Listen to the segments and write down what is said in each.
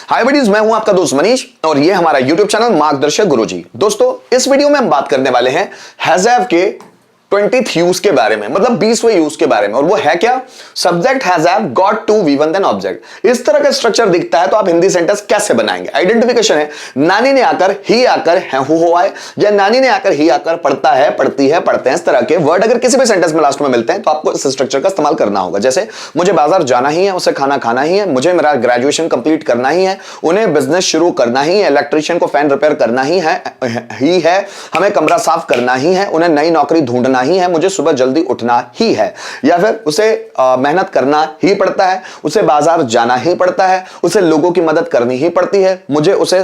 हाय buddies, मैं हूं आपका दोस्त मनीष और ये हमारा यूट्यूब चैनल मार्गदर्शक गुरुजी। दोस्तों, इस वीडियो में हम बात करने वाले हैं हैजहैव के 20th यूज के बारे में, मतलब 20वें यूज के बारे में। और वो है क्या? Subject has have got to V1 then object. इस तरह का स्ट्रक्चर दिखता है तो आप हिंदी सेंटेंस कैसे बनाएंगे? आइडेंटिफिकेशन है, नानी ने आकर, ही आकर, है, हो आए, या नानी ने आकर, ही आकर, पढ़ता है, पढ़ती है, पढ़ते हैं। इस तरह के वर्ड अगर किसी भी सेंटेंस में लास्ट में मिलते हैं तो आपको इस स्ट्रक्चर का इस्तेमाल करना होगा। जैसे मुझे बाजार जाना ही है, उसे खाना खाना ही है, मुझे मेरा ग्रेजुएशन कंप्लीट करना ही है, उन्हें बिजनेस शुरू करना ही है, इलेक्ट्रिशियन को फैन रिपेयर करना ही है, हमें कमरा साफ करना ही है, उन्हें नई नौकरी ढूंढना ही है, मुझे सुबह जल्दी उठना ही है। या फिर उसे मेहनत करना ही पड़ता है, उसे बाजार जाना ही पड़ता है, उसे लोगों की मदद करनी ही पड़ती है, मुझे उसे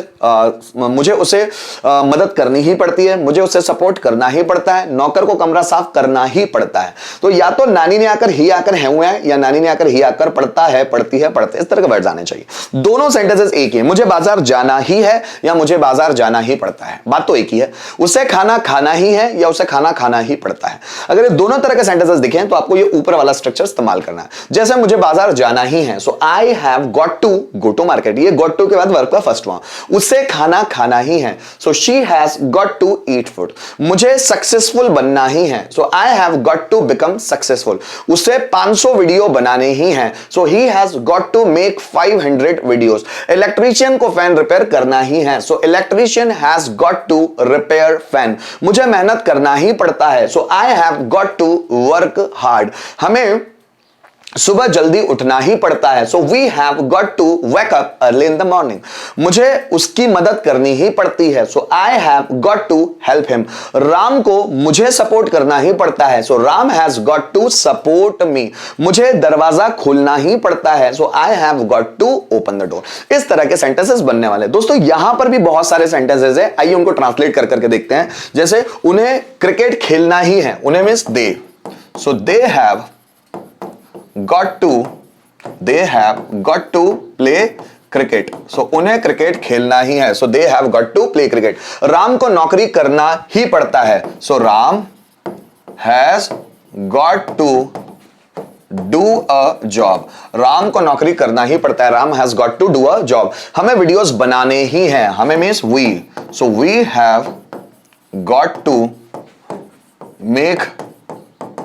मदद करनी ही पड़ती है, मुझे उसे सपोर्ट करना ही पड़ता है, नौकर को कमरा साफ करना ही पड़ता है। तो या तो नानी ने आकर, ही आकर, है हुए हैं, या नानी ने आकर, ही आकर, पढ़ता है, पढ़ती है, पढ़ते, इस तरह के वर्ड्स आने चाहिए। दोनों सेंटेंसेस एक ही है, मुझे बाजार जाना ही है या मुझे बाजार जाना ही पड़ता है, बात तो एक ही है। उसे खाना खाना ही है या उसे खाना खाना ही पड़ता है। अगर ये दोनों तरह के सेंटेंसेस दिखें तो आपको ये ऊपर वाला स्ट्रक्चर इस्तेमाल करना है। जैसे मुझे बाजार जाना ही है, so I have got to go to market. ये गॉट टू के बाद वर्ब का फर्स्ट फॉर्म। उसे खाना खाना ही है, so she has got to eat food. मुझे सक्सेसफुल बनना ही है, so I have got to become successful. उसे 500 वीडियो बनाने ही हैं, so he has got to make 500 videos. Electrician को फैन रिपेयर करना ही है, so electrician has got to repair fan. मुझे मेहनत करना ही पड़ता है, so I have got to work hard. हमें सुबह जल्दी उठना ही पड़ता है, so we have got to wake up early in the morning. मुझे उसकी मदद करनी ही पड़ती है, so I have got to help him. Ram को मुझे सपोर्ट करना ही पड़ता है, so Ram has got to support me. मुझे दरवाजा खोलना ही पड़ता है, so I have got to open the door. इस तरह के सेंटेंसेस बनने वाले। दोस्तों, यहां पर भी बहुत सारे सेंटेंसेस है, आइए उनको ट्रांसलेट कर करके देखते हैं। जैसे उन्हें क्रिकेट खेलना ही है, उन्हें means they, so they have they have got to play cricket. So उन्हें क्रिकेट खेलना ही है, so they have got to play cricket. Ram को नौकरी करना ही पड़ता है, so Ram has got to do a job. Ram को नौकरी करना ही पड़ता है, Ram has got to do a job. हमें वीडियोस बनाने ही हैं, हमें means we, so we have got to make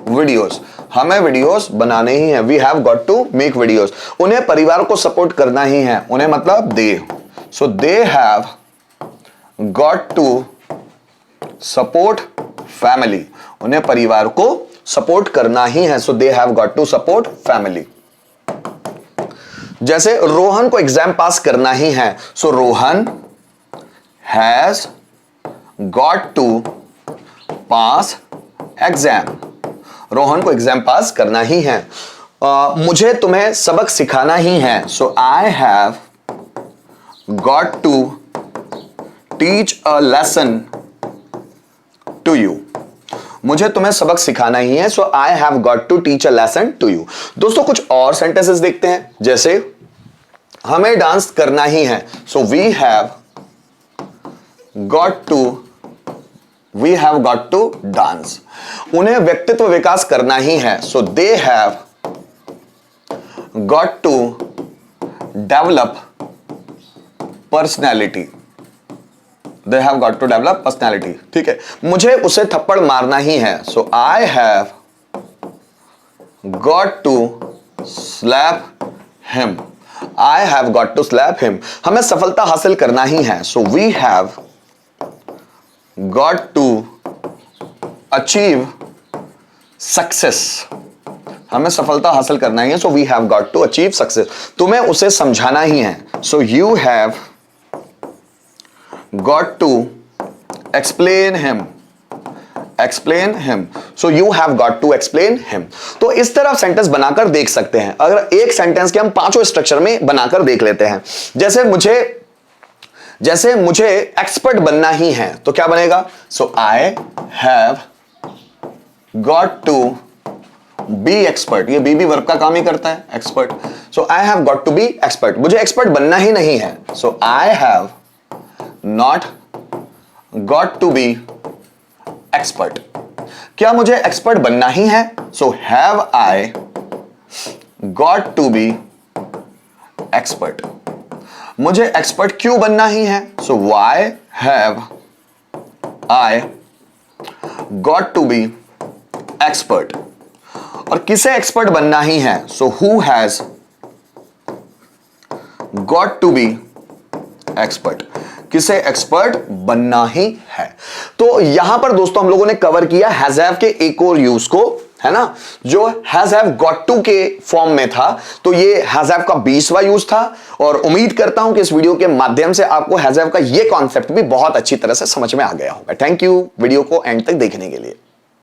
videos. हमें वीडियोस बनाने ही हैं, we have got to make videos. उन्हें परिवार को सपोर्ट करना ही है, उन्हें मतलब they, so they have got to support family. उन्हें परिवार को सपोर्ट करना ही है, so they have got to support family. जैसे रोहन को एग्जाम पास करना ही है, so Rohan has got to pass exam. Rohan को एग्जाम पास करना ही है। मुझे तुम्हें सबक सिखाना ही है, so I have got to teach a lesson to you. मुझे तुम्हें सबक सिखाना ही है, so I have got to teach a lesson to you. दोस्तों, कुछ और सेंटेंसेस देखते हैं। जैसे हमें डांस करना ही है, so we have got to dance. उन्हें व्यक्तित्व विकास करना ही है, so they have got to develop personality. They have got to develop personality, ठीक है। मुझे उसे थप्पड़ मारना ही है, so I have got to slap him. I have got to slap him. हमें सफलता हासिल करना ही है, so we have got to achieve success. हमें सफलता हासिल करना ही है, so we have got to achieve success. तुम्हें उसे समझाना ही है, so you have got to explain him. So you have got to explain him. तो इस तरह सेंटेंस बनाकर देख सकते हैं। अगर एक सेंटेंस के हम पांचों स्ट्रक्चर में बनाकर देख लेते हैं। जैसे मुझे एक्सपर्ट बनना ही है, तो क्या बनेगा? So I have got to be expert. ये बी वर्ब का काम ही करता है, expert. So I have got to be expert. मुझे एक्सपर्ट बनना ही नहीं है, so I have not got to be expert. क्या मुझे एक्सपर्ट बनना ही है? So have I got to be expert. मुझे एक्सपर्ट क्यों बनना ही है, so why have I got to be expert. और किसे एक्सपर्ट बनना ही है, so who has got to be expert, किसे एक्सपर्ट बनना ही है। तो यहां पर दोस्तों हम लोगों ने कवर किया हैज हैव के एक और यूज को, है ना, जो हैज हैव गॉट टू के फॉर्म में था। तो ये हैज हैव का 20वां यूज था और उम्मीद करता हूं कि इस वीडियो के माध्यम से आपको हैज हैव का ये कॉन्सेप्ट भी बहुत अच्छी तरह से समझ में आ गया होगा। थैंक यू वीडियो को एंड तक देखने के लिए।